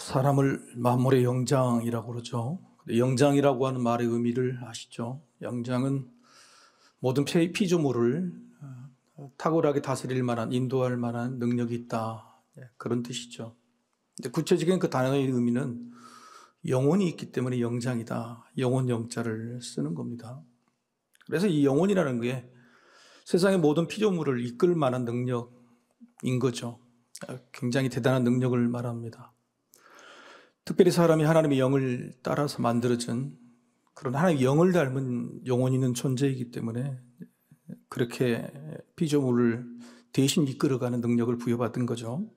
사람을 만물의 영장이라고 그러죠. 영장이라고 하는 말의 의미를 아시죠? 영장은 모든 피조물을 탁월하게 다스릴 만한, 인도할 만한 능력이 있다. 그런 뜻이죠. 근데 구체적인 그 단어의 의미는 영혼이 있기 때문에 영장이다. 영혼 영자를 쓰는 겁니다. 그래서 이 영혼이라는 게 세상의 모든 피조물을 이끌 만한 능력인 거죠. 굉장히 대단한 능력을 말합니다. 특별히 사람이 하나님의 영을 따라서 만들어진 그런 하나님의 영을 닮은 영혼이 있는 존재이기 때문에 그렇게 피조물을 대신 이끌어가는 능력을 부여받은 거죠.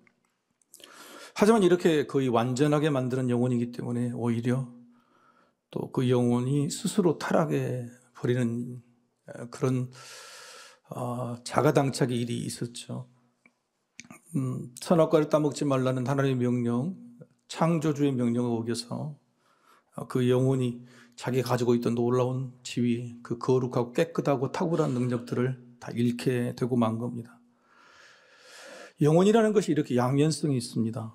하지만 이렇게 거의 완전하게 만드는 영혼이기 때문에 오히려 또 그 영혼이 스스로 타락해 버리는 그런 자가당착의 일이 있었죠. 선악과를 따먹지 말라는 하나님의 명령, 창조주의 명령을 어겨서 그 영혼이 자기가 가지고 있던 놀라운 지위, 그 거룩하고 깨끗하고 탁월한 능력들을 다 잃게 되고 만 겁니다. 영혼이라는 것이 이렇게 양면성이 있습니다.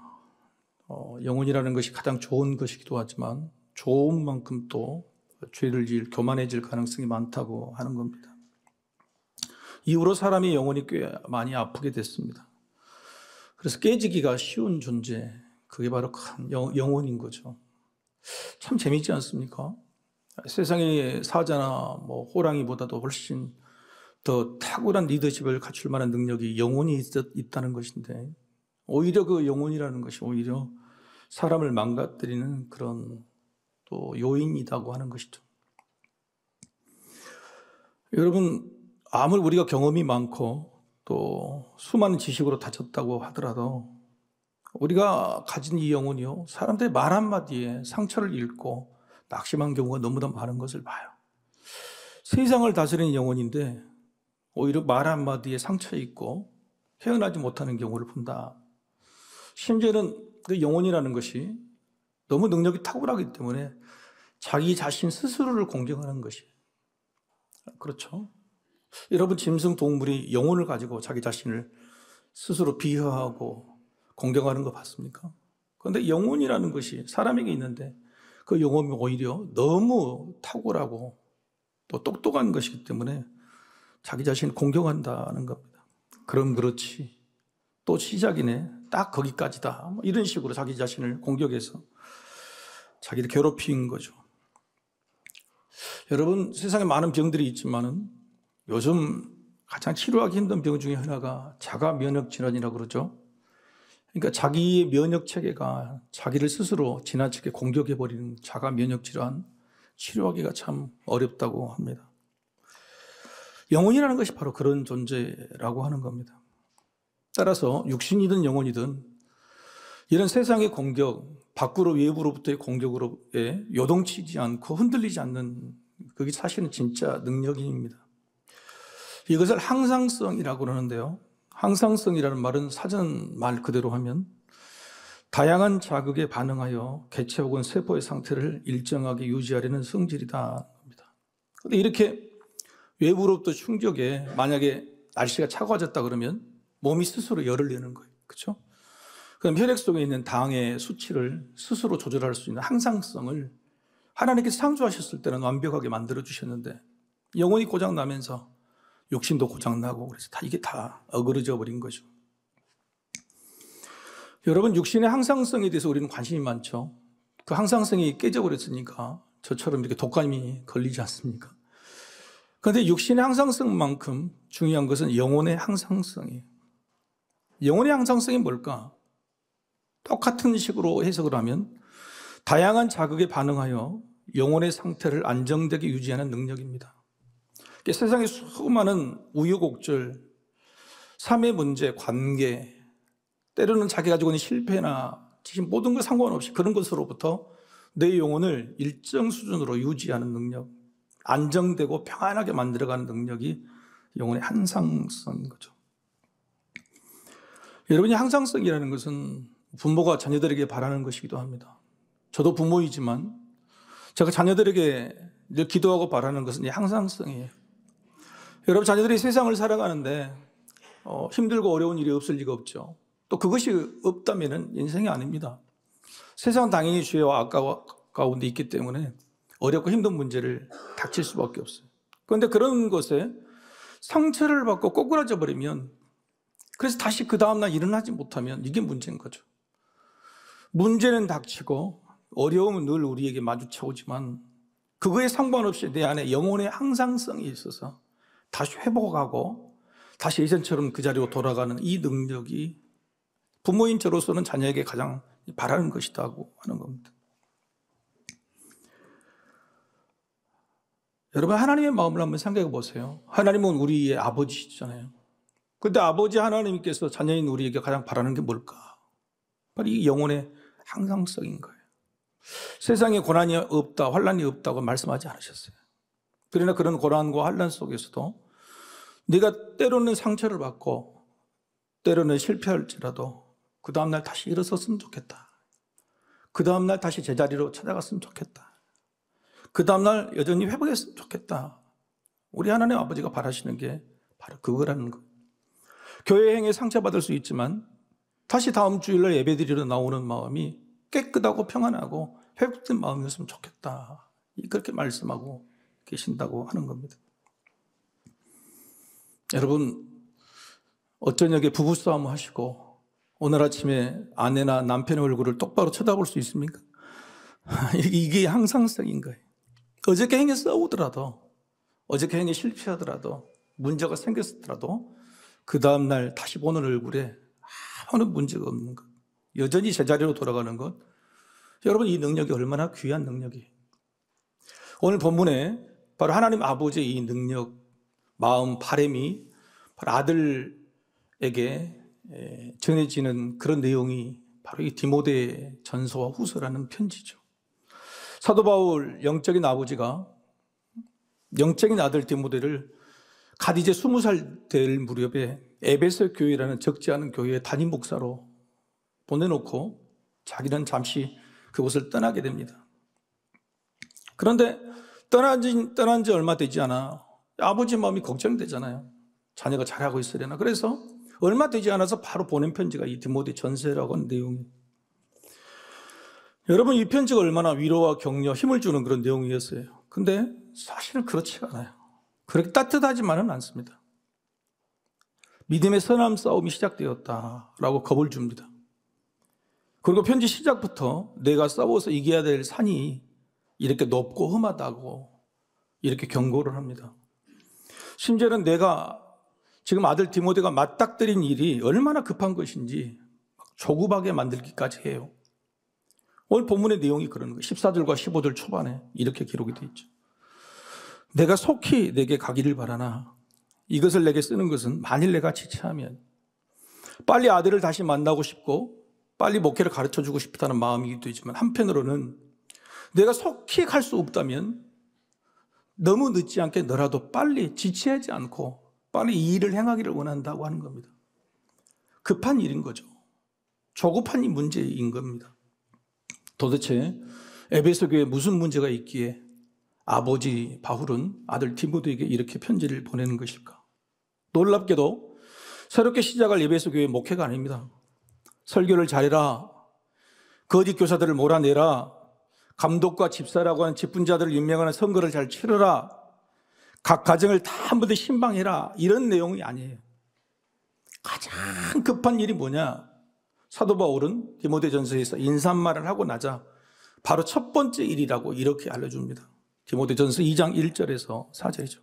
영혼이라는 것이 가장 좋은 것이기도 하지만 좋은 만큼 또 죄를 교만해질 가능성이 많다고 하는 겁니다. 이후로 사람의 영혼이 꽤 많이 아프게 됐습니다. 그래서 깨지기가 쉬운 존재, 그게 바로 큰 영혼인 거죠. 참 재미있지 않습니까? 세상의 사자나 호랑이보다도 훨씬 더 탁월한 리더십을 갖출 만한 능력이 영혼이 있다는 것인데 오히려 그 영혼이라는 것이 오히려 사람을 망가뜨리는 그런 또 요인이라고 하는 것이죠. 여러분, 아무리 우리가 경험이 많고 또 수많은 지식으로 다쳤다고 하더라도 우리가 가진 이 영혼이요, 사람들의 말 한마디에 상처를 입고 낙심한 경우가 너무나 많은 것을 봐요. 세상을 다스리는 영혼인데 오히려 말 한마디에 상처 입고 헤어나지 못하는 경우를 본다. 심지어는 그 영혼이라는 것이 너무 능력이 탁월하기 때문에 자기 자신 스스로를 공경하는 것이 그렇죠. 여러분, 짐승 동물이 영혼을 가지고 자기 자신을 스스로 비하하고 공경하는 거 봤습니까? 그런데 영혼이라는 것이 사람에게 있는데 그 영혼이 오히려 너무 탁월하고 또 똑똑한 것이기 때문에 자기 자신을 공경한다는 겁니다. 그럼 그렇지, 또 시작이네, 딱 거기까지다, 이런 식으로 자기 자신을 공격해서 자기를 괴롭힌 거죠. 여러분, 세상에 많은 병들이 있지만은 요즘 가장 치료하기 힘든 병 중에 하나가 자가 면역 질환이라고 그러죠. 그러니까 자기의 면역 체계가 자기를 스스로 지나치게 공격해 버리는 자가 면역 질환, 치료하기가 참 어렵다고 합니다. 영혼이라는 것이 바로 그런 존재라고 하는 겁니다. 따라서 육신이든 영혼이든 이런 세상의 공격, 밖으로 외부로부터의 공격으로에 요동치지 않고 흔들리지 않는, 그게 사실은 진짜 능력입니다. 이것을 항상성이라고 그러는데요, 항상성이라는 말은 사전 말 그대로 하면 다양한 자극에 반응하여 개체 혹은 세포의 상태를 일정하게 유지하려는 성질이다 합니다. 그런데 이렇게 외부로부터 충격에 만약에 날씨가 차가워졌다 그러면 몸이 스스로 열을 내는 거예요. 그렇죠? 그럼 혈액 속에 있는 당의 수치를 스스로 조절할 수 있는 항상성을 하나님께서 창조하셨을 때는 완벽하게 만들어 주셨는데 영혼이 고장나면서 욕심도 고장나고 그래서 이게 다 어그러져 버린 거죠. 여러분, 육신의 항상성에 대해서 우리는 관심이 많죠. 그 항상성이 깨져버렸으니까 저처럼 이렇게 독감이 걸리지 않습니까? 그런데 육신의 항상성만큼 중요한 것은 영혼의 항상성이에요. 영혼의 항상성이 뭘까? 똑같은 식으로 해석을 하면 다양한 자극에 반응하여 영혼의 상태를 안정되게 유지하는 능력입니다. 세상의 수많은 우여곡절, 삶의 문제, 관계, 때로는 자기가 가지고 있는 실패나 모든 것 상관없이 그런 것으로부터 내 영혼을 일정 수준으로 유지하는 능력, 안정되고 평안하게 만들어가는 능력이 영혼의 항상성인 거죠. 여러분이 항상성이라는 것은 부모가 자녀들에게 바라는 것이기도 합니다. 저도 부모이지만 제가 자녀들에게 늘 기도하고 바라는 것은 이 항상성이에요. 여러분, 자녀들이 세상을 살아가는데 힘들고 어려운 일이 없을 리가 없죠. 또 그것이 없다면 인생이 아닙니다. 세상 당연히 죄와 악과 가운데 있기 때문에 어렵고 힘든 문제를 닥칠 수밖에 없어요. 그런데 그런 것에 상처를 받고 꼬꾸라져 버리면, 그래서 다시 그 다음날 일어나지 못하면 이게 문제인 거죠. 문제는 닥치고 어려움은 늘 우리에게 마주쳐오지만 그거에 상관없이 내 안에 영혼의 항상성이 있어서 다시 회복하고 다시 예전처럼 그 자리로 돌아가는 이 능력이 부모인 저로서는 자녀에게 가장 바라는 것이라고 하는 겁니다. 여러분, 하나님의 마음을 한번 생각해 보세요. 하나님은 우리의 아버지시잖아요. 그런데 아버지 하나님께서 자녀인 우리에게 가장 바라는 게 뭘까? 바로 이 영혼의 항상성인 거예요. 세상에 고난이 없다, 환난이 없다고 말씀하지 않으셨어요. 그러나 그런 고난과 환난 속에서도 네가 때로는 상처를 받고 때로는 실패할지라도 그 다음날 다시 일어섰으면 좋겠다. 그 다음날 다시 제자리로 찾아갔으면 좋겠다. 그 다음날 여전히 회복했으면 좋겠다. 우리 하나님 아버지가 바라시는 게 바로 그거라는 거예요. 교회 행에 상처받을 수 있지만 다시 다음 주일날 예배드리러 나오는 마음이 깨끗하고 평안하고 회복된 마음이었으면 좋겠다. 그렇게 말씀하고 계신다고 하는 겁니다. 여러분, 어쩌냐게 부부싸움 하시고 오늘 아침에 아내나 남편의 얼굴을 똑바로 쳐다볼 수 있습니까? 이게 항상성인 거예요. 어저께 행에 싸우더라도, 어저께 행에 실패하더라도, 문제가 생겼더라도 그 다음날 다시 보는 얼굴에 아무런 문제가 없는 것, 여전히 제자리로 돌아가는 것, 여러분, 이 능력이 얼마나 귀한 능력이에요. 오늘 본문에 바로 하나님 아버지의 이 능력, 마음, 바람이 바로 아들에게 전해지는 그런 내용이 바로 이 디모데 전서와 후서라는 편지죠. 사도 바울 영적인 아버지가 영적인 아들 디모데를 갓 이제 20살 될 무렵에 에베소 교회라는 적지 않은 교회의 담임 목사로 보내놓고 자기는 잠시 그곳을 떠나게 됩니다. 그런데 떠난 지 얼마 되지 않아 아버지 마음이 걱정되잖아요. 자녀가 잘하고 있으려나. 그래서 얼마 되지 않아서 바로 보낸 편지가 이 디모데 전서라고 하는 내용이에요. 여러분, 이 편지가 얼마나 위로와 격려, 힘을 주는 그런 내용이었어요. 근데 사실은 그렇지가 않아요. 그렇게 따뜻하지만은 않습니다. 믿음의 선함 싸움이 시작되었다라고 겁을 줍니다. 그리고 편지 시작부터 내가 싸워서 이겨야 될 산이 이렇게 높고 험하다고 이렇게 경고를 합니다. 심지어는 내가 지금 아들 디모데가 맞닥뜨린 일이 얼마나 급한 것인지 조급하게 만들기까지 해요. 오늘 본문의 내용이 그런 거예요. 14절과 15절 초반에 이렇게 기록이 되어 있죠. 내가 속히 내게 가기를 바라나 이것을 내게 쓰는 것은 만일 내가 지체하면 빨리 아들을 다시 만나고 싶고 빨리 목회를 가르쳐주고 싶다는 마음이기도 하지만 한편으로는 내가 속히 갈 수 없다면 너무 늦지 않게 너라도 빨리 지체하지 않고 빨리 이 일을 행하기를 원한다고 하는 겁니다. 급한 일인 거죠. 조급한 이 문제인 겁니다. 도대체 에베소 교회에 무슨 문제가 있기에 아버지 바울은 아들 디모데에게 이렇게 편지를 보내는 것일까? 놀랍게도 새롭게 시작할 에베소 교회 목회가 아닙니다. 설교를 잘해라, 거짓 교사들을 몰아내라, 감독과 집사라고 하는 직분자들을 임명하는 선거를 잘 치러라, 각 가정을 다 한 번에 신방해라, 이런 내용이 아니에요. 가장 급한 일이 뭐냐? 사도 바울은 디모데전서에서 인사말을 하고 나자 바로 첫 번째 일이라고 이렇게 알려줍니다. 디모데전서 2장 1절에서 4절이죠.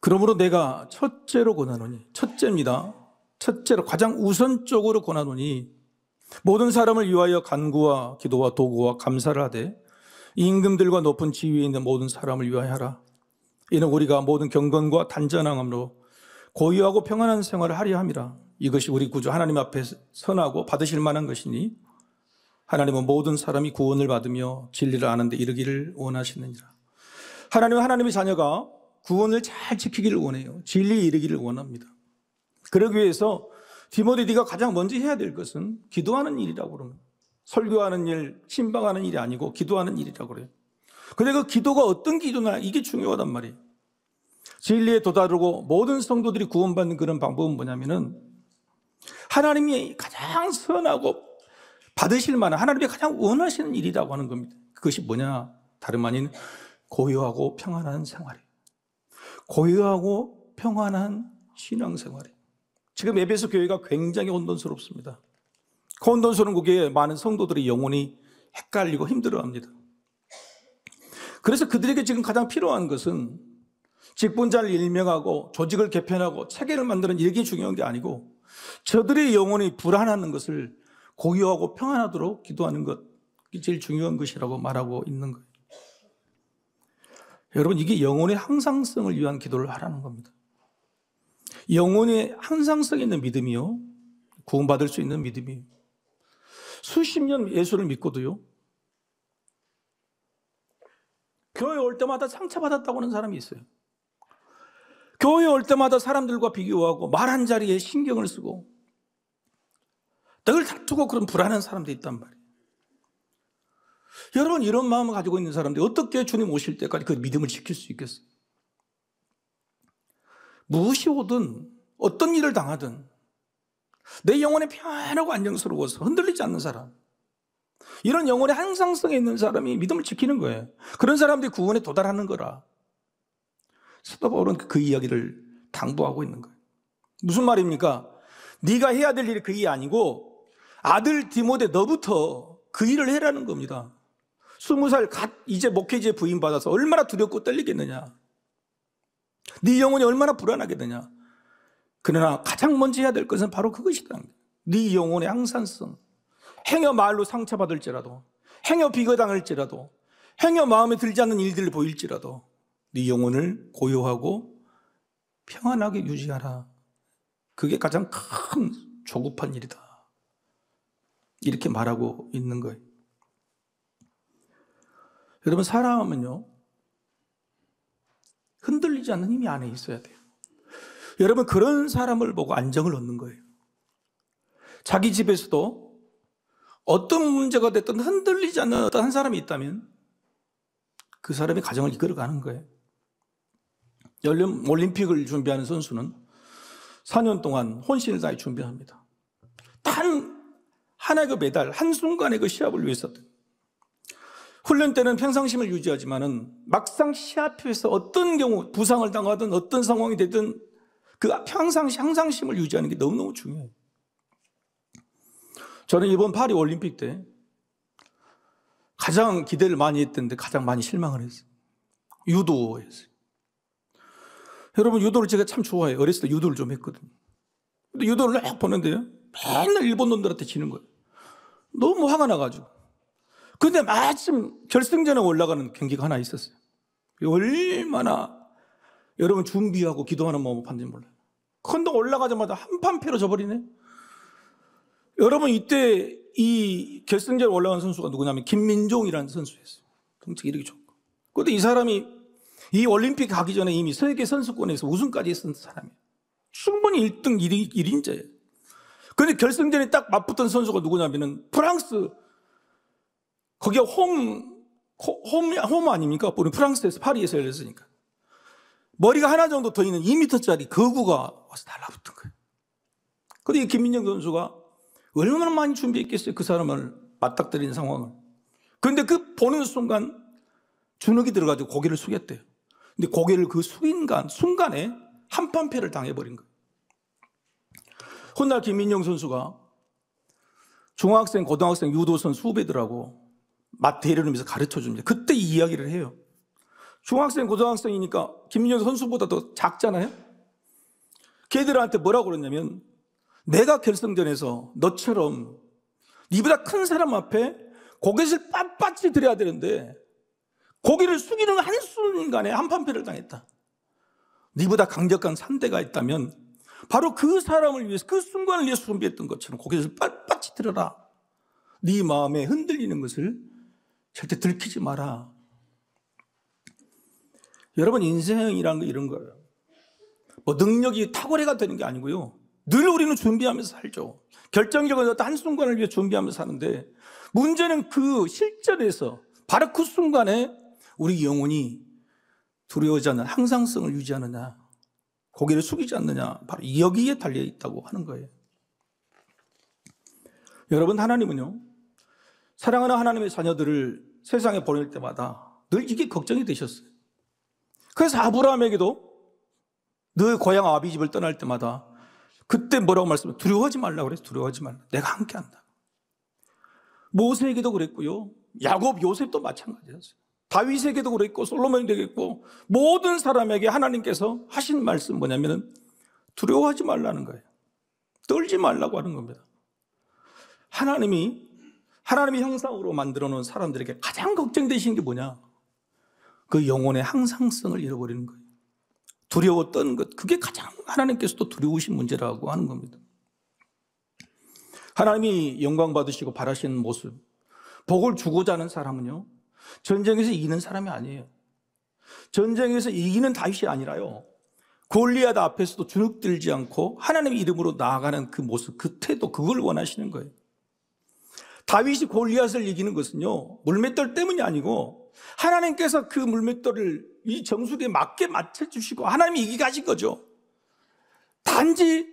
그러므로 내가 첫째로 권하노니, 첫째입니다. 첫째로 가장 우선적으로 권하노니 모든 사람을 위하여 간구와 기도와 도구와 감사를 하되 임금들과 높은 지위에 있는 모든 사람을 위하여 하라. 이는 우리가 모든 경건과 단전함으로 고유하고 평안한 생활을 하려 함이라. 이것이 우리 구주 하나님 앞에 선하고 받으실 만한 것이니 하나님은 모든 사람이 구원을 받으며 진리를 아는 데 이르기를 원하시느니라. 하나님은 하나님의 자녀가 구원을 잘 지키기를 원해요. 진리에 이르기를 원합니다. 그러기 위해서 디모데 네가 가장 먼저 해야 될 것은 기도하는 일이라고 그럽니다. 설교하는 일, 신방하는 일이 아니고 기도하는 일이라고 그래요. 근데 그 기도가 어떤 기도나 이게 중요하단 말이에요. 진리에 도달하고 모든 성도들이 구원받는 그런 방법은 뭐냐면은 하나님이 가장 선하고 받으실 만한 하나님이 가장 원하시는 일이라고 하는 겁니다. 그것이 뭐냐? 다름 아닌 고요하고 평안한 생활이에요. 고요하고 평안한 신앙생활이에요. 지금 에베소 교회가 굉장히 혼돈스럽습니다. 그 혼돈스러운 교회에 많은 성도들이 영혼이 헷갈리고 힘들어합니다. 그래서 그들에게 지금 가장 필요한 것은 직분자를 일명하고 조직을 개편하고 체계를 만드는 이게 중요한 게 아니고 저들의 영혼이 불안하는 것을 고요하고 평안하도록 기도하는 것이 제일 중요한 것이라고 말하고 있는 거예요. 여러분, 이게 영혼의 항상성을 위한 기도를 하라는 겁니다. 영혼의 항상성 있는 믿음이요, 구원받을 수 있는 믿음이에요. 수십 년 예수를 믿고도요, 교회 올 때마다 상처받았다고 하는 사람이 있어요. 교회 올 때마다 사람들과 비교하고 말 한 자리에 신경을 쓰고 늘 다투고 그런 불안한 사람들이 있단 말이에요. 여러분, 이런 마음을 가지고 있는 사람들이 어떻게 주님 오실 때까지 그 믿음을 지킬 수 있겠어요? 무엇이 오든 어떤 일을 당하든 내 영혼이 편하고 안정스러워서 흔들리지 않는 사람, 이런 영혼의 항상성에 있는 사람이 믿음을 지키는 거예요. 그런 사람들이 구원에 도달하는 거라 사도 바울은 그 이야기를 당부하고 있는 거예요. 무슨 말입니까? 네가 해야 될 일이 그게 아니고 아들 디모데 너부터 그 일을 해라는 겁니다. 20살 갓 이제 목회지에 부임받아서 얼마나 두렵고 떨리겠느냐, 네 영혼이 얼마나 불안하겠느냐. 그러나 가장 먼저 해야 될 것은 바로 그것이다. 네 영혼의 항상성, 행여 말로 상처받을지라도, 행여 비거당할지라도, 행여 마음에 들지 않는 일들을 보일지라도 네 영혼을 고요하고 평안하게 유지하라. 그게 가장 큰 조급한 일이다. 이렇게 말하고 있는 거예요. 여러분, 사람은요, 흔들리지 않는 힘이 안에 있어야 돼요. 여러분, 그런 사람을 보고 안정을 얻는 거예요. 자기 집에서도 어떤 문제가 됐든 흔들리지 않는 어떤 한 사람이 있다면 그 사람이 가정을 이끌어가는 거예요. 올림픽을 준비하는 선수는 4년 동안 혼신을 다해 준비합니다. 단 하나의 그 메달, 한순간의 그 시합을 위해서든. 훈련 때는 평상심을 유지하지만은 막상 시합에서 어떤 경우 부상을 당하든 어떤 상황이 되든 그 항상심을 유지하는 게 너무너무 중요해요. 저는 이번 파리 올림픽 때 가장 기대를 많이 했던데 가장 많이 실망을 했어요. 유도였어요. 여러분, 유도를 제가 참 좋아해요. 어렸을 때 유도를 좀 했거든요. 근데 유도를 막 보는데요, 맨날 일본 놈들한테 지는 거예요. 너무 화가 나가지고. 근데 마침 결승전에 올라가는 경기가 하나 있었어요. 얼마나 여러분 준비하고 기도하는 마음을 봤는지 몰라요. 근데 올라가자마자 한판패로 져버리네. 여러분, 이때 이 결승전에 올라간 선수가 누구냐면 김민종이라는 선수였어요. 덩치가 이렇게 좋고. 근데 이 사람이 이 올림픽 가기 전에 이미 세계 선수권에서 우승까지 했던 사람이에요. 충분히 1등 1인자예요. 그런데 결승전에 딱 맞붙은 선수가 누구냐면은 프랑스, 거기가 홈 아닙니까? 우리 프랑스에서 파리에서 열렸으니까. 머리가 하나 정도 더 있는 2m짜리 거구가 와서 달라붙은 거예요. 그런데 이 김민정 선수가 얼마나 많이 준비했겠어요, 그 사람을 맞닥뜨린 상황을. 그런데 그 보는 순간 주눅이 들어가지고 고개를 숙였대요. 근데 고개를 그 숙인 순간에 한판패를 당해버린 거예요. 훗날 김민정 선수가 중학생, 고등학생 유도 선수 후배들하고 맞대를 하면서 가르쳐 줍니다. 그때 이 이야기를 해요. 중학생, 고등학생이니까 김민정 선수보다 더 작잖아요. 걔들한테 뭐라고 그러냐면, 내가 결승전에서 너처럼 니보다 큰 사람 앞에 고개를 빳빳이 들여야 되는데 고개를 숙이는 한순간에 한판패를 당했다. 니보다 강력한 상대가 있다면 바로 그 사람을 위해서, 그 순간을 위해서 준비했던 것처럼 고개를 빳빳이 들어라. 네 마음에 흔들리는 것을 절대 들키지 마라. 여러분, 인생이란 거 이런 거예요. 뭐 능력이 탁월해가 되는 게 아니고요, 늘 우리는 준비하면서 살죠. 결정적인 어떤 한순간을 위해 준비하면서 사는데, 문제는 그 실전에서 바로 그 순간에 우리 영혼이 두려워하지 않는 항상성을 유지하느냐, 고개를 숙이지 않느냐, 바로 여기에 달려 있다고 하는 거예요. 여러분, 하나님은요, 사랑하는 하나님의 자녀들을 세상에 보낼 때마다 늘 이게 걱정이 되셨어요. 그래서 아브라함에게도 늘 고향 아비집을 떠날 때마다 그때 뭐라고 말씀해요? 두려워하지 말라고 그랬어요. 두려워하지 말라. 내가 함께한다. 모세에게도 그랬고요. 야곱, 요셉도 마찬가지였어요. 다윗에게도 그랬고 솔로몬에게도 그랬고 모든 사람에게 하나님께서 하신 말씀 뭐냐면 두려워하지 말라는 거예요. 떨지 말라고 하는 겁니다. 하나님의 형상으로 만들어 놓은 사람들에게 가장 걱정되시는 게 뭐냐? 그 영혼의 항상성을 잃어버리는 거예요. 두려웠던 것, 그게 가장 하나님께서도 두려우신 문제라고 하는 겁니다. 하나님이 영광 받으시고 바라시는 모습, 복을 주고자 하는 사람은요, 전쟁에서 이기는 사람이 아니에요. 전쟁에서 이기는 다윗이 아니라요, 골리앗 앞에서도 주눅들지 않고 하나님의 이름으로 나아가는 그 모습, 그 태도, 그걸 원하시는 거예요. 다윗이 골리앗을 이기는 것은요, 물맷돌 때문이 아니고 하나님께서 그 물맷돌을 이 정수리에 맞게 맞춰주시고 하나님이 이기게 하신 거죠. 단지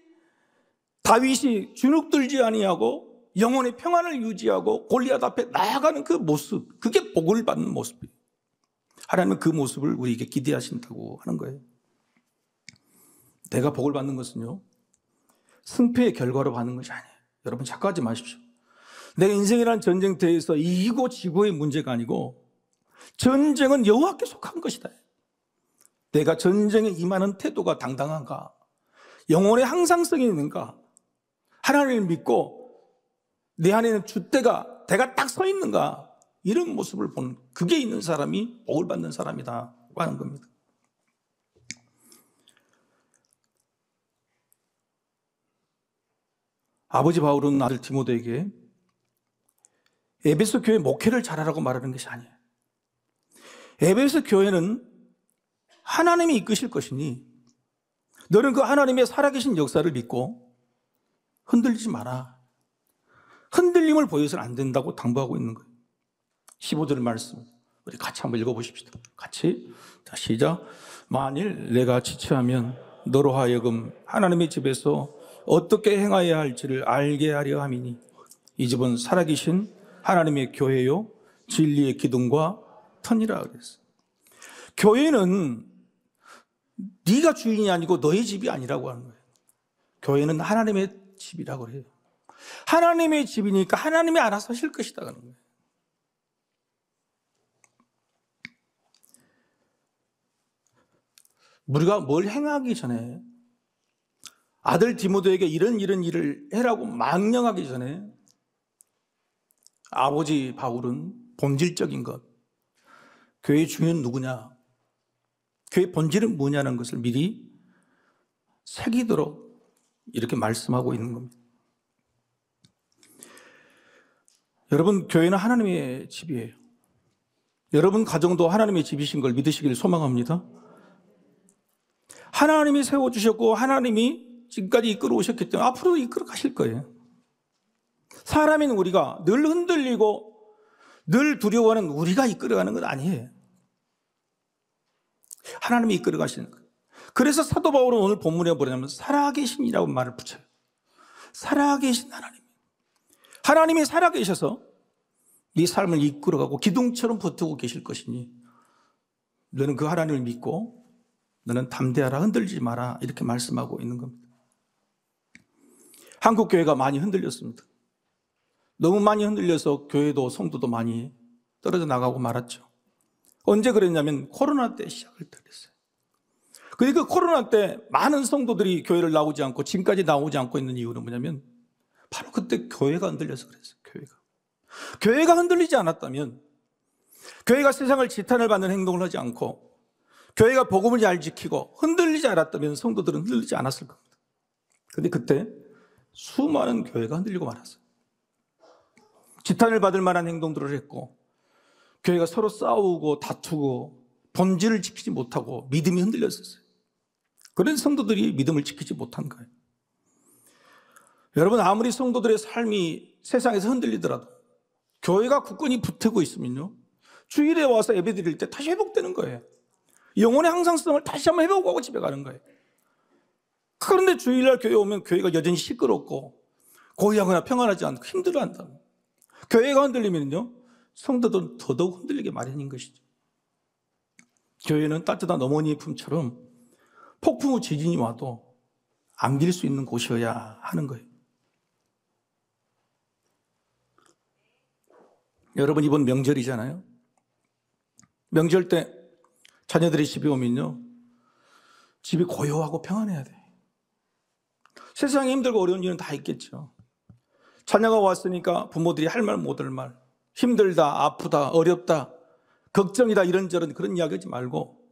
다윗이 주눅들지 아니하고 영혼의 평안을 유지하고 골리앗 앞에 나아가는 그 모습, 그게 복을 받는 모습이에요. 하나님은 그 모습을 우리에게 기대하신다고 하는 거예요. 내가 복을 받는 것은요, 승패의 결과로 받는 것이 아니에요. 여러분 착각하지 마십시오. 내 인생이라는 전쟁터에서 이기고 지고의 문제가 아니고 전쟁은 여호와께 속한 것이다. 내가 전쟁에 임하는 태도가 당당한가? 영혼의 항상성이 있는가? 하나님을 믿고 내 안에는 주대가 대가 딱 서 있는가? 이런 모습을 본 그게 있는 사람이 복을 받는 사람이다 하는 겁니다. 아버지 바울은 아들 디모데에게 에베소 교회 목회를 잘하라고 말하는 것이 아니에요. 에베소 교회는 하나님이 이끄실 것이니 너는 그 하나님의 살아계신 역사를 믿고 흔들리지 마라. 흔들림을 보여서는 안 된다고 당부하고 있는 거예요. 15절 말씀 우리 같이 한번 읽어보십시다. 같이. 자, 시작. 만일 내가 지체하면 너로 하여금 하나님의 집에서 어떻게 행하여야 할지를 알게 하려 함이니 이 집은 살아계신 하나님의 교회요 진리의 기둥과 터니라 그랬어요. 교회는 네가 주인이 아니고 너의 집이 아니라고 하는 거예요. 교회는 하나님의 집이라고 해요. 하나님의 집이니까 하나님이 알아서 하실 것이다 하는 거예요. 우리가 뭘 행하기 전에 아들 디모데에게 이런 일을 해라고 망령하기 전에 아버지 바울은 본질적인 것, 교회의 주인은 누구냐, 교회의 본질은 뭐냐는 것을 미리 새기도록 이렇게 말씀하고 있는 겁니다. 여러분, 교회는 하나님의 집이에요. 여러분 가정도 하나님의 집이신 걸 믿으시기를 소망합니다. 하나님이 세워주셨고 하나님이 지금까지 이끌어 오셨기 때문에 앞으로도 이끌어 가실 거예요. 사람인 우리가 늘 흔들리고 늘 두려워하는 우리가 이끌어가는 건 아니에요. 하나님이 이끌어 가시는 거예요. 그래서 사도 바울은 오늘 본문에 뭐냐면 살아계신이라고 말을 붙여요. 살아계신 하나님. 하나님이 살아계셔서 네 삶을 이끌어가고 기둥처럼 버티고 계실 것이니 너는 그 하나님을 믿고 너는 담대하라, 흔들리지 마라 이렇게 말씀하고 있는 겁니다. 한국 교회가 많이 흔들렸습니다. 너무 많이 흔들려서 교회도 성도도 많이 떨어져 나가고 말았죠. 언제 그랬냐면 코로나 때 시작을 했어요. 그러니까 코로나 때 많은 성도들이 교회를 나오지 않고 지금까지 나오지 않고 있는 이유는 뭐냐면 바로 그때 교회가 흔들려서 그랬어요. 교회가 흔들리지 않았다면, 교회가 세상을 지탄을 받는 행동을 하지 않고 교회가 복음을 잘 지키고 흔들리지 않았다면 성도들은 흔들리지 않았을 겁니다. 그런데 그때 수많은 교회가 흔들리고 말았어요. 지탄을 받을 만한 행동들을 했고 교회가 서로 싸우고 다투고 본질을 지키지 못하고 믿음이 흔들렸었어요. 그런 성도들이 믿음을 지키지 못한 거예요. 여러분, 아무리 성도들의 삶이 세상에서 흔들리더라도 교회가 굳건히 붙들고 있으면요, 주일에 와서 예배 드릴 때 다시 회복되는 거예요. 영혼의 항상성을 다시 한번 회복하고 집에 가는 거예요. 그런데 주일날 교회 오면 교회가 여전히 시끄럽고 고요하거나 평안하지 않고 힘들어한다. 교회가 흔들리면요, 성도들은 더더욱 흔들리게 마련인 것이죠. 교회는 따뜻한 어머니의 품처럼 폭풍 후 지진이 와도 안길 수 있는 곳이어야 하는 거예요. 여러분, 이번 명절이잖아요. 명절 때 자녀들이 집에 오면요, 집이 고요하고 평안해야 돼. 세상에 힘들고 어려운 일은 다 있겠죠. 자녀가 왔으니까 부모들이 할 말 못 할 말, 힘들다, 아프다, 어렵다, 걱정이다, 이런저런 그런 이야기 하지 말고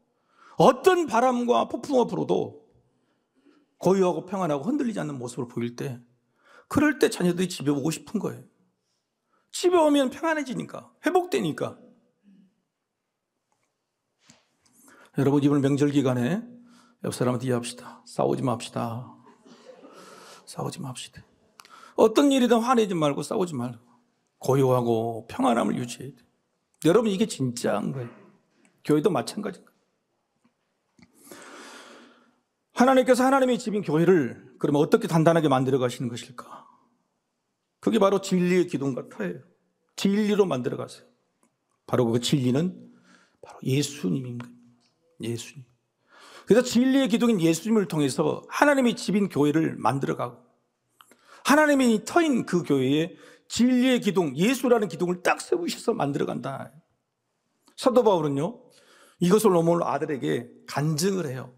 어떤 바람과 폭풍 앞으로도 고요하고 평안하고 흔들리지 않는 모습을 보일 때, 그럴 때 자녀들이 집에 오고 싶은 거예요. 집에 오면 평안해지니까, 회복되니까. 여러분, 이번 명절 기간에 옆 사람한테 이해합시다. 싸우지 맙시다. 싸우지 맙시다. 어떤 일이든 화내지 말고 싸우지 말고 고요하고 평안함을 유지해야 돼요. 여러분, 이게 진짜인 거예요. 교회도 마찬가지인 거예요. 하나님께서 하나님의 집인 교회를 그러면 어떻게 단단하게 만들어 가시는 것일까? 그게 바로 진리의 기둥 같아요. 진리로 만들어 가세요. 바로 그 진리는 바로 예수님입니다. 예수님. 그래서 진리의 기둥인 예수님을 통해서 하나님의 집인 교회를 만들어 가고, 하나님이 터인 그 교회에 진리의 기둥, 예수라는 기둥을 딱 세우셔서 만들어 간다. 사도 바울은요, 이것을 오늘 아들에게 간증을 해요.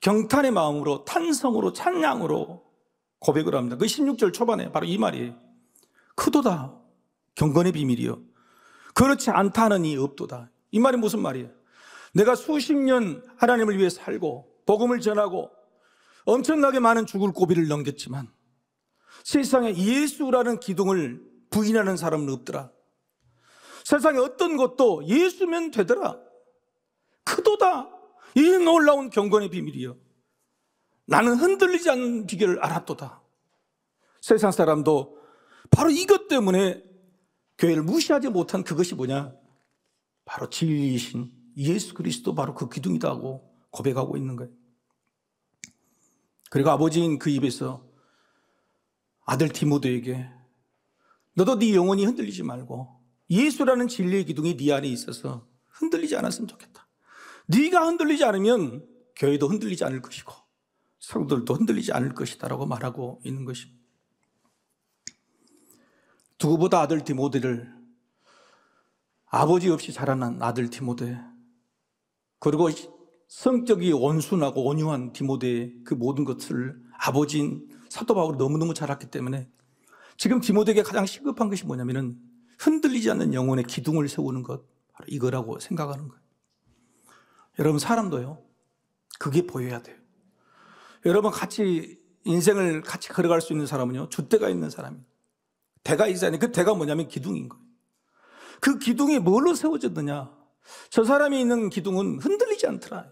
경탄의 마음으로, 탄성으로, 찬양으로 고백을 합니다. 그 16절 초반에 바로 이 말이에요. 크도다 경건의 비밀이요, 그렇지 않다 하는 이 없도다. 이 말이 무슨 말이에요? 내가 수십 년 하나님을 위해 살고 복음을 전하고 엄청나게 많은 죽을 고비를 넘겼지만 세상에 예수라는 기둥을 부인하는 사람은 없더라. 세상에 어떤 것도 예수면 되더라. 크도다 이 놀라운 경건의 비밀이요, 나는 흔들리지 않는 비결을 알았도다. 세상 사람도 바로 이것 때문에 교회를 무시하지 못한 그것이 뭐냐? 바로 진리이신 예수 그리스도, 바로 그 기둥이다 하고 고백하고 있는 거예요. 그리고 아버지인 그 입에서 아들 디모데에게 너도 네 영혼이 흔들리지 말고 예수라는 진리의 기둥이 네 안에 있어서 흔들리지 않았으면 좋겠다. 네가 흔들리지 않으면 교회도 흔들리지 않을 것이고 성도들도 흔들리지 않을 것이다 라고 말하고 있는 것입니다. 누구보다 아들 디모데를, 아버지 없이 자라난 아들 디모데, 그리고 성격이 온순하고 온유한 디모데의 그 모든 것을 아버지인 사도 바울이 너무너무 잘 알았기 때문에 지금 디모데에게 가장 시급한 것이 뭐냐면은 흔들리지 않는 영혼의 기둥을 세우는 것, 바로 이거라고 생각하는 거예요. 여러분, 사람도요, 그게 보여야 돼요. 여러분, 같이 인생을 같이 걸어갈 수 있는 사람은요, 줏대가 있는 사람이에요. 대가 있어야, 그 대가 뭐냐면 기둥인 거예요. 그 기둥이 뭘로 세워졌느냐? 저 사람이 있는 기둥은 흔들리지 않더라.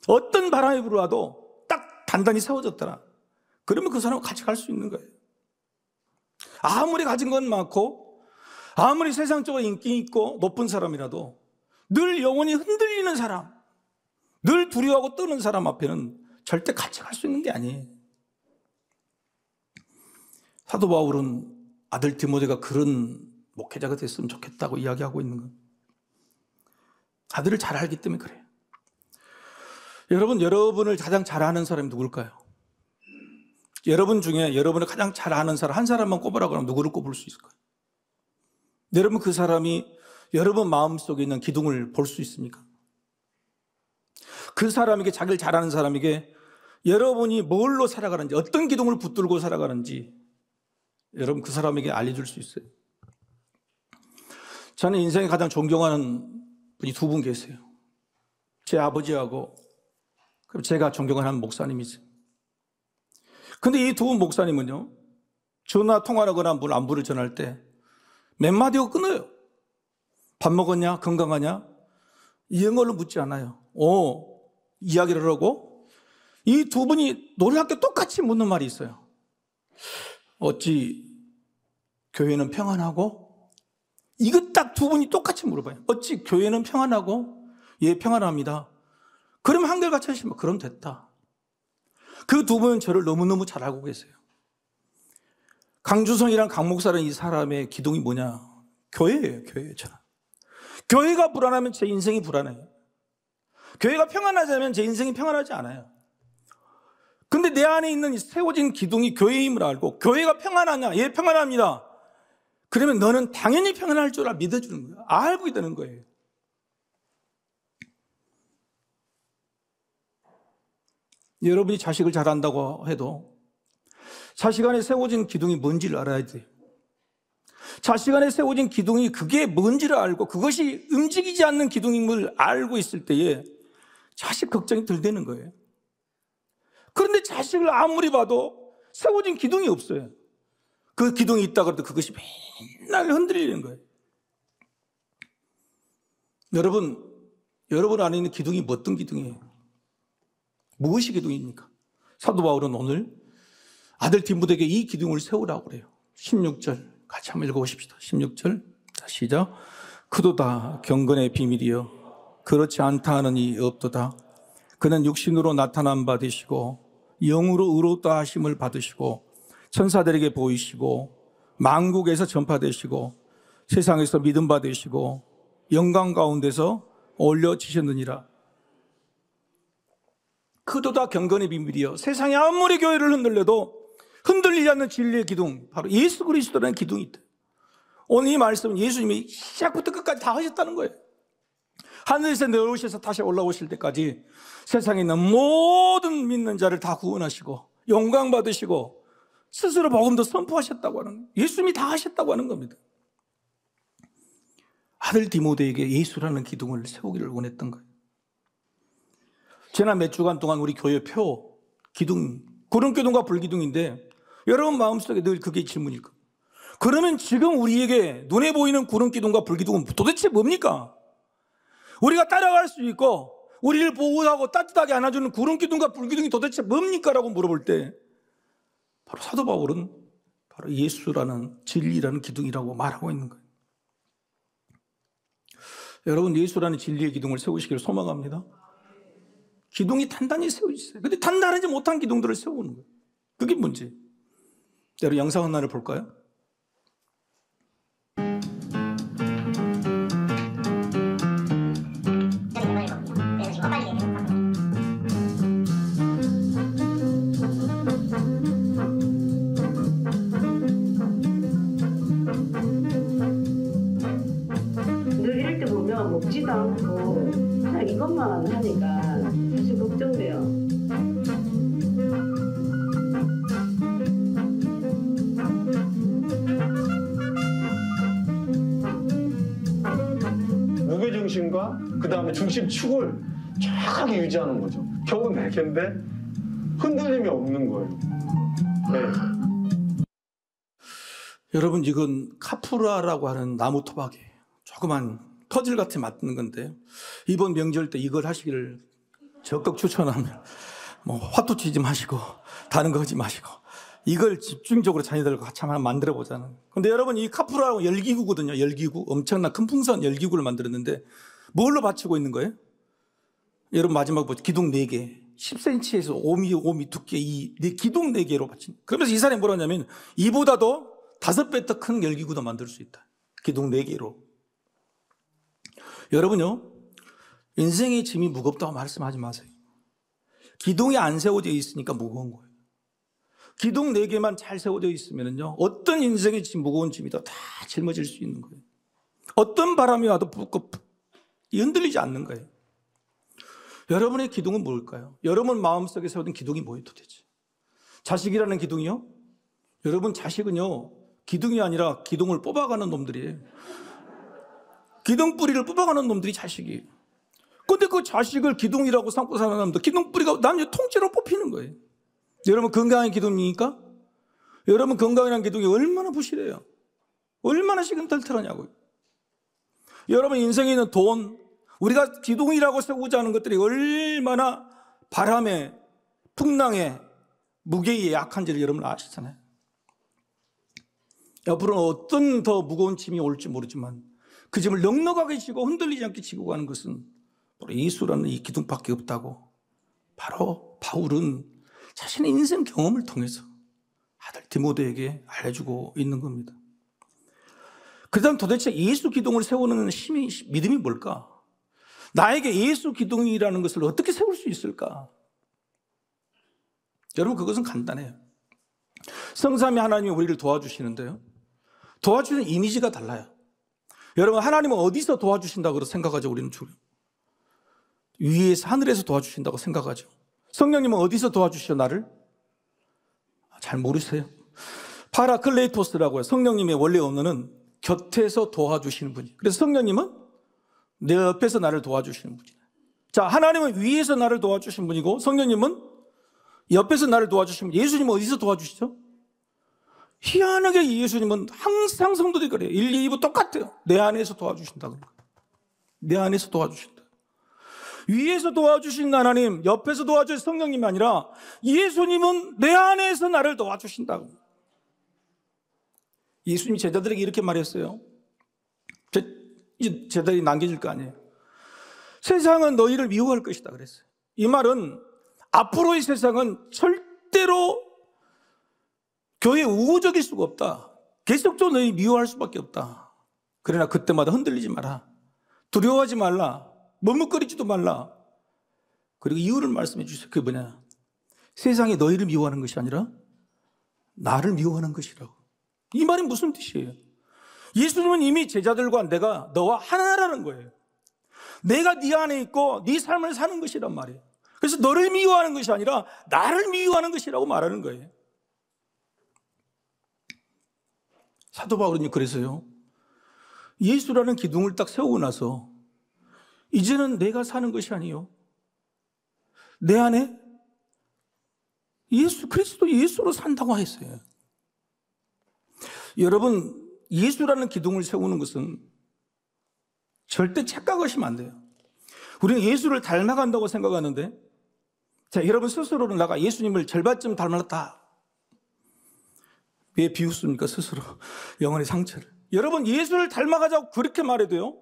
어떤 바람이 불어와도 딱 단단히 세워졌더라. 그러면 그 사람은 같이 갈 수 있는 거예요. 아무리 가진 건 많고 아무리 세상적으로 인기 있고 높은 사람이라도 늘 영혼이 흔들리는 사람, 늘 두려워하고 떠는 사람 앞에는 절대 같이 갈 수 있는 게 아니에요. 사도 바울은 아들 디모데가 그런 목회자가 됐으면 좋겠다고 이야기하고 있는 건 아들을 잘 알기 때문에 그래요. 여러분, 여러분을 가장 잘 아는 사람이 누굴까요? 여러분 중에 여러분을 가장 잘 아는 사람 한 사람만 꼽으라고 하면 누구를 꼽을 수 있을까요? 여러분, 그 사람이 여러분 마음속에 있는 기둥을 볼 수 있습니까? 그 사람에게, 자기를 잘 아는 사람에게 여러분이 뭘로 살아가는지, 어떤 기둥을 붙들고 살아가는지 여러분 그 사람에게 알려줄 수 있어요. 저는 인생에 가장 존경하는 분이 두 분 계세요. 제 아버지하고 그리고 제가 존경하는 목사님이세요. 근데 이 두 분 목사님은요, 전화 통화하거나 물 안부를 전할 때 몇 마디고 끊어요. 밥 먹었냐? 건강하냐? 이런 걸로 묻지 않아요. 이야기를 하고 이 두 분이 놀랍게 똑같이 묻는 말이 있어요. 어찌 교회는 평안하고? 이거 딱 두 분이 똑같이 물어봐요. 어찌 교회는 평안하고? 예, 평안합니다. 그럼 한결같이 하시면 그럼 됐다. 그 두 분은 저를 너무너무 잘 알고 계세요. 강주성이랑 강목사라는 이 사람의 기둥이 뭐냐? 교회예요, 교회. 저는. 교회가 불안하면 제 인생이 불안해요. 교회가 평안하지 않으면 제 인생이 평안하지 않아요. 근데 내 안에 있는 세워진 기둥이 교회임을 알고, 교회가 평안하냐? 예, 평안합니다. 그러면 너는 당연히 평안할 줄 믿어주는 거예요. 알고 되는 거예요. 여러분이 자식을 잘한다고 해도 자식 안에 세워진 기둥이 뭔지를 알아야 돼요. 자식 안에 세워진 기둥이 그게 뭔지를 알고 그것이 움직이지 않는 기둥임을 알고 있을 때에 자식 걱정이 덜 되는 거예요. 그런데 자식을 아무리 봐도 세워진 기둥이 없어요. 그 기둥이 있다 그래도 그것이 맨날 흔들리는 거예요. 여러분 안에 있는 기둥이 어떤 기둥이에요? 무엇이 기둥입니까? 사도 바울은 오늘 아들 디모데에게 이 기둥을 세우라고 그래요. 16절 같이 한번 읽어보십시다. 16절 시작. 그도다 경건의 비밀이여 그렇지 않다 하는 이 없도다. 그는 육신으로 나타난 바 되시고 영으로 의롭다 하심을 받으시고 천사들에게 보이시고 만국에서 전파되시고 세상에서 믿음 받으시고 영광 가운데서 올려지셨느니라. 그도다 경건의 비밀이여 세상이 아무리 교회를 흔들려도 흔들리지 않는 진리의 기둥, 바로 예수 그리스도라는 기둥이 있다. 오늘 이 말씀은 예수님이 시작부터 끝까지 다 하셨다는 거예요. 하늘에서 내려오셔서 다시 올라오실 때까지 세상에 있는 모든 믿는 자를 다 구원하시고 영광 받으시고 스스로 복음도 선포하셨다고 하는 거예요. 예수님이 다 하셨다고 하는 겁니다. 아들 디모데에게 예수라는 기둥을 세우기를 원했던 거예요. 지난 몇 주간 동안 우리 교회 표, 기둥, 구름기둥과 불기둥인데 여러분 마음속에 늘 그게 질문일 겁니다. 그러면 지금 우리에게 눈에 보이는 구름기둥과 불기둥은 도대체 뭡니까? 우리가 따라갈 수 있고 우리를 보호하고 따뜻하게 안아주는 구름기둥과 불기둥이 도대체 뭡니까? 라고 물어볼 때 바로 사도 바울은 바로 예수라는 진리라는 기둥이라고 말하고 있는 거예요. 여러분 예수라는 진리의 기둥을 세우시기를 소망합니다. 기둥이 단단히 세워지세요. 근데 단단하지 못한 기둥들을 세우는 거예요. 그게 문제. 여러분 영상 하나를 볼까요? 늘 이럴 때 보면 먹지도 않고 그냥 이것만 하니까 사실 걱정돼요. 무게중심과 그 다음에 중심축을 정확하게 유지하는 거죠. 겨우 4개인데 흔들림이 없는 거예요. 네. 여러분 이건 카푸라라고 하는 나무 토막이에요. 조그만 퍼즐 같이 맞는 건데 이번 명절 때 이걸 하시기를 적극 추천합니다. 뭐 화투 치지 마시고 다른 거 하지 마시고 이걸 집중적으로 자녀들과 같이 한번 만들어 보자는. 근데 여러분 이 카푸라하고 열기구거든요. 열기구. 엄청난 큰 풍선 열기구를 만들었는데 뭘로 받치고 있는 거예요? 여러분 마지막 보죠. 기둥 4개. 10cm에서 5mm 두께 이 기둥 4개로 받친. 그러면서 이 사람이 뭐라 하냐면 이보다도 5배 더 큰 열기구도 만들 수 있다. 기둥 4개로. 여러분요. 인생의 짐이 무겁다고 말씀하지 마세요. 기둥이 안 세워져 있으니까 무거운 거예요. 기둥 4개만 잘 세워져 있으면요. 어떤 인생의 짐, 무거운 짐이도 다 짊어질 수 있는 거예요. 어떤 바람이 와도 흔들리지 않는 거예요. 여러분의 기둥은 뭘까요? 여러분 마음속에 세워진 기둥이 뭐예요 도대체? 자식이라는 기둥이요? 여러분 자식은요. 기둥이 아니라 기둥을 뽑아가는 놈들이에요. 기둥뿌리를 뽑아가는 놈들이 자식이에요. 근데 그 자식을 기둥이라고 삼고 사는 사람들 기둥뿌리가 남녀 통째로 뽑히는 거예요. 여러분 건강한 기둥이니까? 여러분 건강이라는 기둥이 얼마나 부실해요. 얼마나 시금털털하냐고요. 여러분 인생에 있는 돈, 우리가 기둥이라고 세우자 하는 것들이 얼마나 바람에, 풍랑에, 무게에 약한지를 여러분 아시잖아요. 앞으로는 어떤 더 무거운 짐이 올지 모르지만 그 짐을 넉넉하게 지고 흔들리지 않게 지고 가는 것은 바로 예수라는 이 기둥밖에 없다고 바로 바울은 자신의 인생 경험을 통해서 아들 디모데에게 알려주고 있는 겁니다. 그다음 도대체 예수 기둥을 세우는 믿음이 뭘까? 나에게 예수 기둥이라는 것을 어떻게 세울 수 있을까? 여러분, 그것은 간단해요. 성삼위 하나님이 우리를 도와주시는데요, 도와주는 이미지가 달라요. 여러분, 하나님은 어디서 도와주신다고 생각하죠? 우리는 주로 위에서, 하늘에서 도와주신다고 생각하죠. 성령님은 어디서 도와주시죠, 나를? 잘 모르세요. 파라클레이토스라고요. 성령님의 원래 언어는 곁에서 도와주시는 분이. 그래서 성령님은 내 옆에서 나를 도와주시는 분이에요. 자, 하나님은 위에서 나를 도와주신 분이고, 성령님은 옆에서 나를 도와주시는 분. 예수님은 어디서 도와주시죠? 희한하게 예수님은 항상 성도들이 그래요. 1, 2부 똑같아요. 내 안에서 도와주신다고. 내 안에서 도와주신다. 위에서 도와주신 하나님, 옆에서 도와주신 성령님이 아니라 예수님은 내 안에서 나를 도와주신다고. 예수님이 제자들에게 이렇게 말했어요. 이제 제자들이 남겨질 거 아니에요. 세상은 너희를 미워할 것이다 그랬어요. 이 말은 앞으로의 세상은 절대로 교회에 우호적일 수가 없다. 계속적으로 너희 미워할 수밖에 없다. 그러나 그때마다 흔들리지 마라. 두려워하지 말라. 머뭇거리지도 말라. 그리고 이유를 말씀해 주세요. 그게 뭐냐? 세상이 너희를 미워하는 것이 아니라 나를 미워하는 것이라고. 이 말이 무슨 뜻이에요? 예수님은 이미 제자들과 내가 너와 하나라는 거예요. 내가 네 안에 있고 네 삶을 사는 것이란 말이에요. 그래서 너를 미워하는 것이 아니라 나를 미워하는 것이라고 말하는 거예요. 사도 바울은 그래서요, 예수라는 기둥을 딱 세우고 나서 이제는 내가 사는 것이 아니요, 내 안에 예수 그리스도 예수로 산다고 했어요. 여러분, 예수라는 기둥을 세우는 것은 절대 착각하시면 안 돼요. 우리는 예수를 닮아간다고 생각하는데, 자, 여러분 스스로는 내가 예수님을 절반쯤 닮았다. 왜 비웃습니까? 스스로 영혼의 상처를. 여러분, 예수를 닮아가자고 그렇게 말해도요,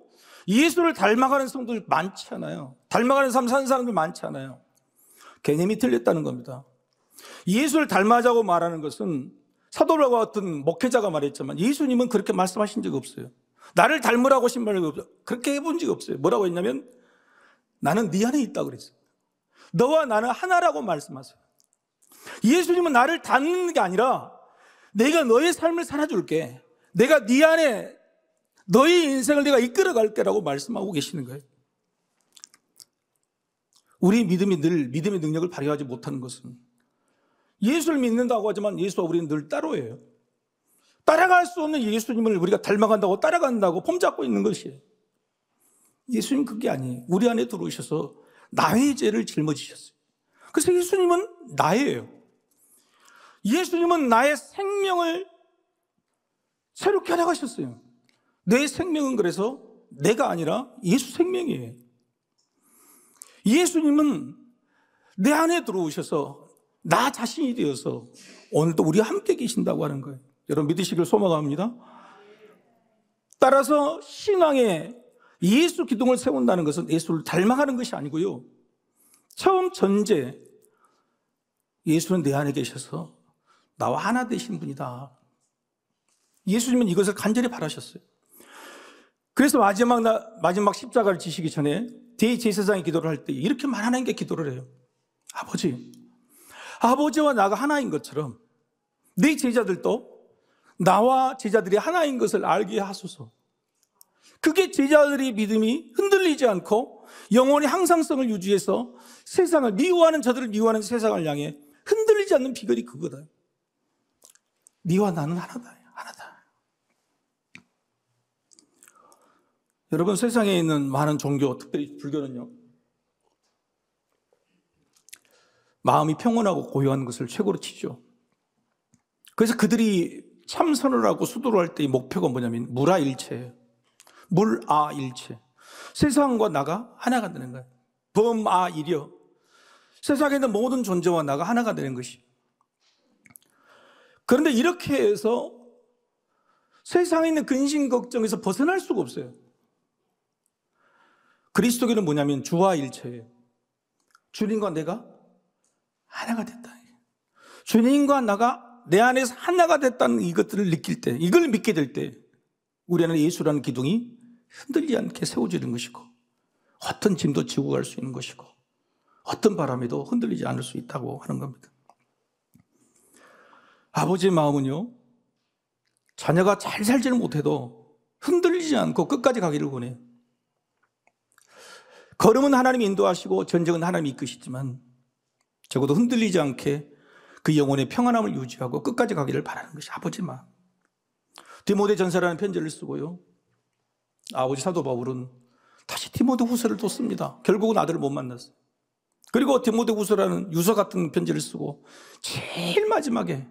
예수를 닮아가는 성도들 많지 않아요. 닮아가는 삶 사는 사람들 많지 않아요. 개념이 틀렸다는 겁니다. 예수를 닮아자고 말하는 것은 사도들과 같은 목회자가 말했지만 예수님은 그렇게 말씀하신 적이 없어요. 나를 닮으라고 하신 말이 없어요. 그렇게 해본 적이 없어요. 뭐라고 했냐면 나는 네 안에 있다고 그랬어요. 너와 나는 하나라고 말씀하세요. 예수님은 나를 닮는 게 아니라 내가 너의 삶을 살아줄게. 내가 네 안에 너의 인생을 내가 이끌어갈게라고 말씀하고 계시는 거예요. 우리 믿음이 늘 믿음의 능력을 발휘하지 못하는 것은 예수를 믿는다고 하지만 예수와 우리는 늘 따로예요. 따라갈 수 없는 예수님을 우리가 닮아간다고 따라간다고 폼잡고 있는 것이에요. 예수님 그게 아니에요. 우리 안에 들어오셔서 나의 죄를 짊어지셨어요. 그래서 예수님은 나예요. 예수님은 나의 생명을 새롭게 하나가셨어요. 내 생명은 그래서 내가 아니라 예수 생명이에요. 예수님은 내 안에 들어오셔서 나 자신이 되어서 오늘도 우리와 함께 계신다고 하는 거예요. 여러분 믿으시길 소망합니다. 따라서 신앙에 예수 기둥을 세운다는 것은 예수를 닮아가는 것이 아니고요, 처음 전제 예수는 내 안에 계셔서 나와 하나 되신 분이다. 예수님은 이것을 간절히 바라셨어요. 그래서 마지막 십자가를 지시기 전에 대제사장이 기도를 할 때 이렇게 하나님께 기도를 해요. 아버지와 나가 하나인 것처럼 네 제자들도 나와 제자들이 하나인 것을 알게 하소서. 그게 제자들의 믿음이 흔들리지 않고 영원히 항상성을 유지해서 세상을 미워하는 저들을 미워하는 세상을 향해 흔들리지 않는 비결이 그거다. 네와 나는 하나다. 여러분, 세상에 있는 많은 종교, 특별히 불교는요, 마음이 평온하고 고요한 것을 최고로 치죠. 그래서 그들이 참선을 하고 수도를 할 때의 목표가 뭐냐면 물아일체예요. 물아일체. 세상과 나가 하나가 되는 거예요. 범아일이요. 세상에 있는 모든 존재와 나가 하나가 되는 것이. 그런데 이렇게 해서 세상에 있는 근심 걱정에서 벗어날 수가 없어요. 그리스도교는 뭐냐면 주와 일체예요. 주님과 내가 하나가 됐다. 주님과 나가 내 안에서 하나가 됐다는 이것들을 느낄 때, 이걸 믿게 될 때 우리 안에 예수라는 기둥이 흔들리지 않게 세워지는 것이고 어떤 짐도 지고 갈 수 있는 것이고 어떤 바람에도 흔들리지 않을 수 있다고 하는 겁니다. 아버지의 마음은요, 자녀가 잘 살지는 못해도 흔들리지 않고 끝까지 가기를 원해요. 걸음은 하나님이 인도하시고 전쟁은 하나님이 이끄시지만 적어도 흔들리지 않게 그 영혼의 평안함을 유지하고 끝까지 가기를 바라는 것이 아버지의 마음. 디모데전서라는 편지를 쓰고요, 아버지 사도 바울은 다시 디모데후서를 또 씁니다. 결국은 아들을 못 만났어요. 그리고 디모데후서라는 유서 같은 편지를 쓰고 제일 마지막에,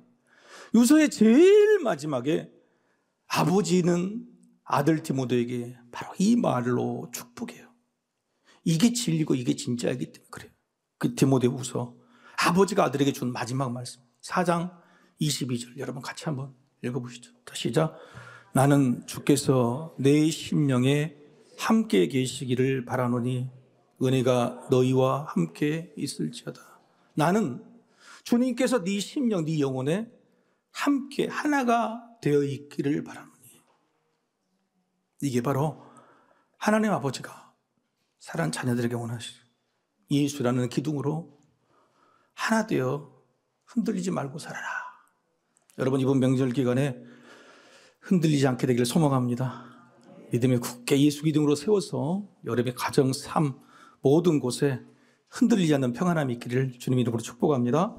유서의 제일 마지막에 아버지는 아들 디모데에게 바로 이 말로 축복해요. 이게 진리고 이게 진짜이기 때문에 그래요. 그 디모데후서 아버지가 아들에게 준 마지막 말씀 4장 22절 여러분 같이 한번 읽어보시죠. 시작. 나는 주께서 내 심령에 함께 계시기를 바라노니 은혜가 너희와 함께 있을지어다. 나는 주님께서 네 심령, 네 영혼에 함께 하나가 되어 있기를 바라노니. 이게 바로 하나님 아버지가 사랑하는 자녀들에게 원하시죠. 예수라는 기둥으로 하나 되어 흔들리지 말고 살아라. 여러분 이번 명절 기간에 흔들리지 않게 되기를 소망합니다. 믿음에 굳게 예수 기둥으로 세워서 여러분의 가정, 삶 모든 곳에 흔들리지 않는 평안함이 있기를 주님 이름으로 축복합니다.